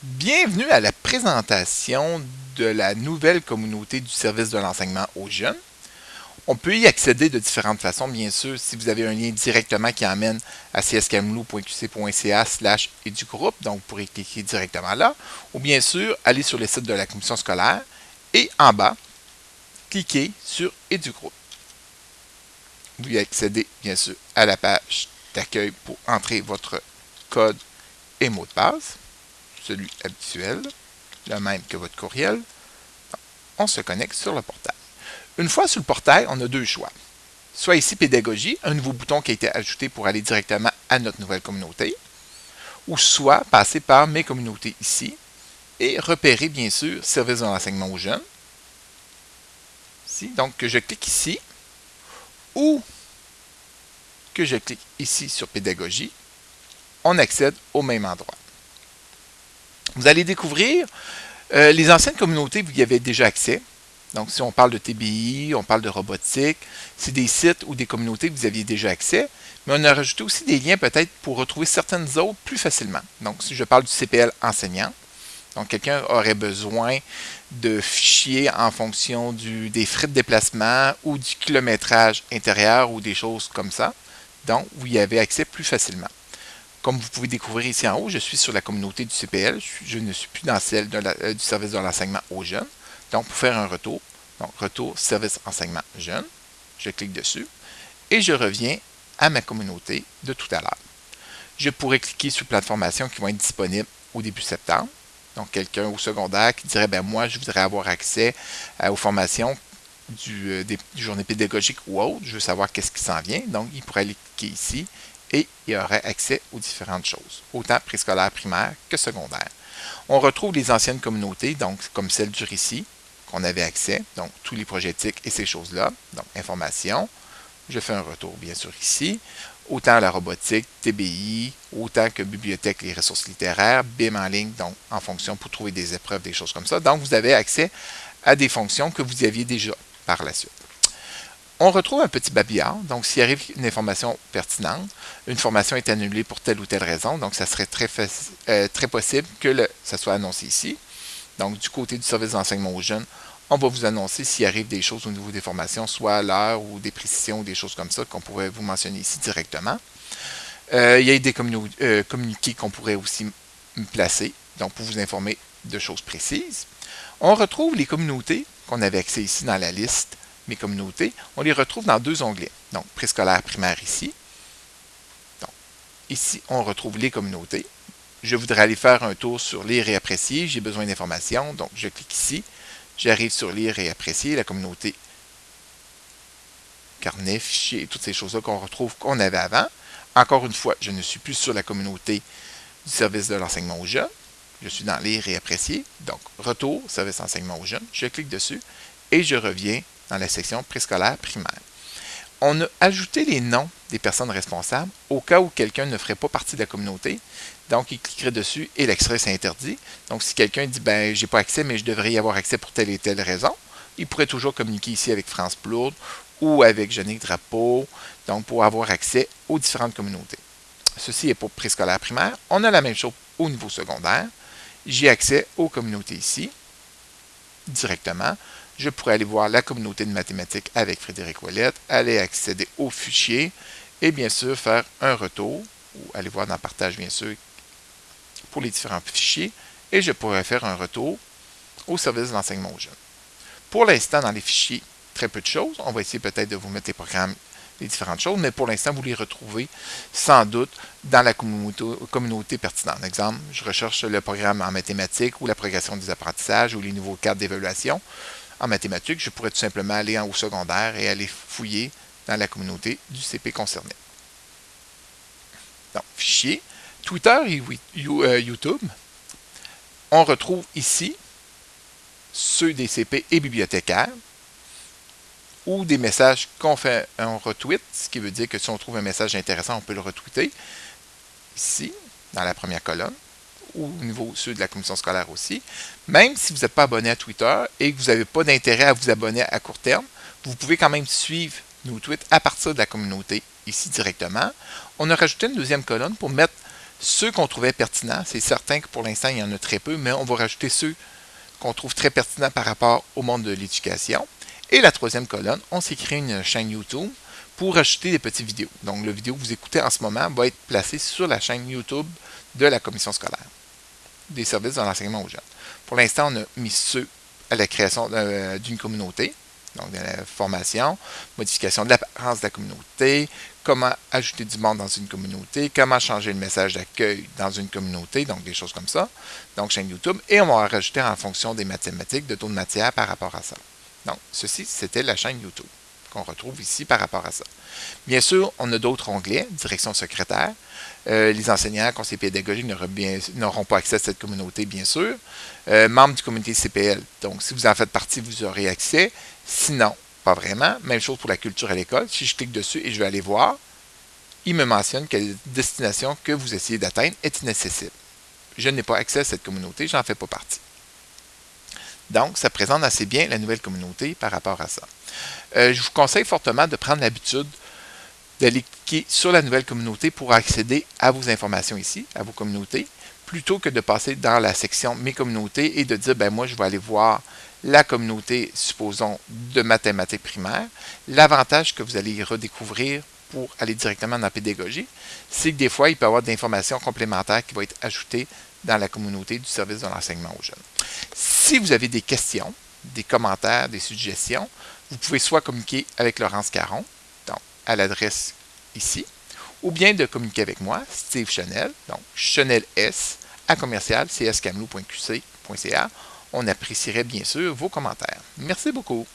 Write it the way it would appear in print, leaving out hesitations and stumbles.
Bienvenue à la présentation de la nouvelle communauté du service de l'enseignement aux jeunes. On peut y accéder de différentes façons, bien sûr, si vous avez un lien directement qui emmène à cscamelou.qc.ca/edugroupe, donc vous pourrez cliquer directement là, ou bien sûr, aller sur le site de la commission scolaire et en bas, cliquez sur Edugroupe. Vous y accédez, bien sûr, à la page d'accueil pour entrer votre code et mot de passe, celui habituel, le même que votre courriel. On se connecte sur le portail. Une fois sur le portail, on a deux choix. Soit ici Pédagogie, un nouveau bouton qui a été ajouté pour aller directement à notre nouvelle communauté, ou soit passer par Mes communautés ici et repérer bien sûr Service de l'enseignement aux jeunes. Ici, donc que je clique ici, ou que je clique ici sur Pédagogie, on accède au même endroit. Vous allez découvrir les anciennes communautés, vous y avez déjà accès. Donc, si on parle de TBI, on parle de robotique, c'est des sites ou des communautés que vous aviez déjà accès, mais on a rajouté aussi des liens peut-être pour retrouver certaines autres plus facilement. Donc, si je parle du CPL enseignant, donc quelqu'un aurait besoin de fichiers en fonction des frais de déplacement ou du kilométrage intérieur ou des choses comme ça. Donc, vous y avez accès plus facilement. Comme vous pouvez découvrir ici en haut, je suis sur la communauté du CPL, je ne suis plus dans celle du service de l'enseignement aux jeunes. Donc, pour faire un retour, donc retour service enseignement jeunes, je clique dessus et je reviens à ma communauté de tout à l'heure. Je pourrais cliquer sur plein de formations qui vont être disponibles au début septembre. Donc, quelqu'un au secondaire qui dirait, ben moi, je voudrais avoir accès aux formations des journées pédagogiques ou autres, je veux savoir qu'est-ce qui s'en vient. Donc, il pourrait aller cliquer ici et il aurait accès aux différentes choses, autant préscolaire, primaire que secondaire. On retrouve les anciennes communautés, donc comme celle du récit, qu'on avait accès, donc tous les projets éthiques et ces choses-là, donc information. Je fais un retour bien sûr ici, autant la robotique, TBI, autant que bibliothèque, les ressources littéraires, BIM en ligne, donc en fonction pour trouver des épreuves, des choses comme ça. Donc vous avez accès à des fonctions que vous aviez déjà par la suite. On retrouve un petit babillard, donc s'il arrive une information pertinente, une formation est annulée pour telle ou telle raison, donc ça serait très possible que ça soit annoncé ici. Donc du côté du service d'enseignement aux jeunes, on va vous annoncer s'il arrive des choses au niveau des formations, soit à l'heure ou des précisions ou des choses comme ça qu'on pourrait vous mentionner ici directement. Il y a des communiqués qu'on pourrait aussi placer, donc pour vous informer de choses précises. On retrouve les communautés qu'on avait accès ici dans la liste Mes communautés, on les retrouve dans deux onglets. Donc, préscolaire primaire ici. Donc, ici, on retrouve les communautés. Je voudrais aller faire un tour sur Lire et apprécier. J'ai besoin d'informations. Donc, je clique ici. J'arrive sur Lire et apprécier, la communauté carnet, fichier et toutes ces choses-là qu'on retrouve qu'on avait avant. Encore une fois, je ne suis plus sur la communauté du service de l'enseignement aux jeunes. Je suis dans Lire et apprécier. Donc, retour, service d'enseignement aux jeunes. Je clique dessus et je reviens dans la section préscolaire primaire. On a ajouté les noms des personnes responsables au cas où quelqu'un ne ferait pas partie de la communauté. Donc, il cliquerait dessus et l'extrait s'interdit. Donc, si quelqu'un dit, ben, j'ai pas accès, mais je devrais y avoir accès pour telle et telle raison, il pourrait toujours communiquer ici avec France Plourde ou avec Jeannick Drapeau, donc pour avoir accès aux différentes communautés. Ceci est pour préscolaire primaire. On a la même chose au niveau secondaire. J'ai accès aux communautés ici, directement. Je pourrais aller voir la communauté de mathématiques avec Frédéric Ouellette, aller accéder aux fichiers et bien sûr faire un retour, ou aller voir dans partage bien sûr pour les différents fichiers, et je pourrais faire un retour au service de l'enseignement aux jeunes. Pour l'instant, dans les fichiers, très peu de choses. On va essayer peut-être de vous mettre les programmes, les différentes choses, mais pour l'instant, vous les retrouvez sans doute dans la communauté pertinente. Exemple, je recherche le programme en mathématiques ou la progression des apprentissages ou les nouveaux cadres d'évaluation. En mathématiques, je pourrais tout simplement aller au secondaire et aller fouiller dans la communauté du CP concerné. Donc, fichier, Twitter et YouTube. On retrouve ici ceux des CP et bibliothécaires ou des messages qu'on fait un retweet, ce qui veut dire que si on trouve un message intéressant, on peut le retweeter ici, dans la première colonne, ou au niveau ceux de la commission scolaire aussi. Même si vous n'êtes pas abonné à Twitter et que vous n'avez pas d'intérêt à vous abonner à court terme, vous pouvez quand même suivre nos tweets à partir de la communauté ici directement. On a rajouté une deuxième colonne pour mettre ceux qu'on trouvait pertinents. C'est certain que pour l'instant, il y en a très peu, mais on va rajouter ceux qu'on trouve très pertinents par rapport au monde de l'éducation. Et la troisième colonne, on s'est créé une chaîne YouTube pour ajouter des petites vidéos. Donc, la vidéo que vous écoutez en ce moment va être placée sur la chaîne YouTube de la commission scolaire des services de l'enseignement aux jeunes. Pour l'instant, on a mis ceux à la création d'une communauté, donc de la formation, modification de l'apparence de la communauté, comment ajouter du monde dans une communauté, comment changer le message d'accueil dans une communauté, donc des choses comme ça. Donc, chaîne YouTube. Et on va rajouter en fonction des mathématiques, de taux de matière par rapport à ça. Donc, ceci, c'était la chaîne YouTube qu'on retrouve ici par rapport à ça. Bien sûr, on a d'autres onglets, direction secrétaire. Les enseignants, conseillers pédagogiques n'auront pas accès à cette communauté, bien sûr. Membres du comité CPL. Donc, si vous en faites partie, vous aurez accès. Sinon, pas vraiment. Même chose pour la culture à l'école. Si je clique dessus et je vais aller voir, il me mentionne que la destination que vous essayez d'atteindre est inaccessible. Je n'ai pas accès à cette communauté, j'en fais pas partie. Donc, ça présente assez bien la nouvelle communauté par rapport à ça. Je vous conseille fortement de prendre l'habitude d'aller cliquer sur la nouvelle communauté pour accéder à vos informations ici, à vos communautés, plutôt que de passer dans la section « Mes communautés » et de dire « ben moi, je vais aller voir la communauté, supposons, de mathématiques primaires ». L'avantage que vous allez y redécouvrir pour aller directement dans la pédagogie, c'est que des fois, il peut y avoir de l'information complémentaire qui va être ajoutée dans la communauté du service de l'enseignement aux jeunes. Si vous avez des questions, des commentaires, des suggestions, vous pouvez soit communiquer avec Laurence Caron, donc à l'adresse ici, ou bien de communiquer avec moi, Steve Chenel, donc chenels@cscamelot.qc.ca. On apprécierait bien sûr vos commentaires. Merci beaucoup.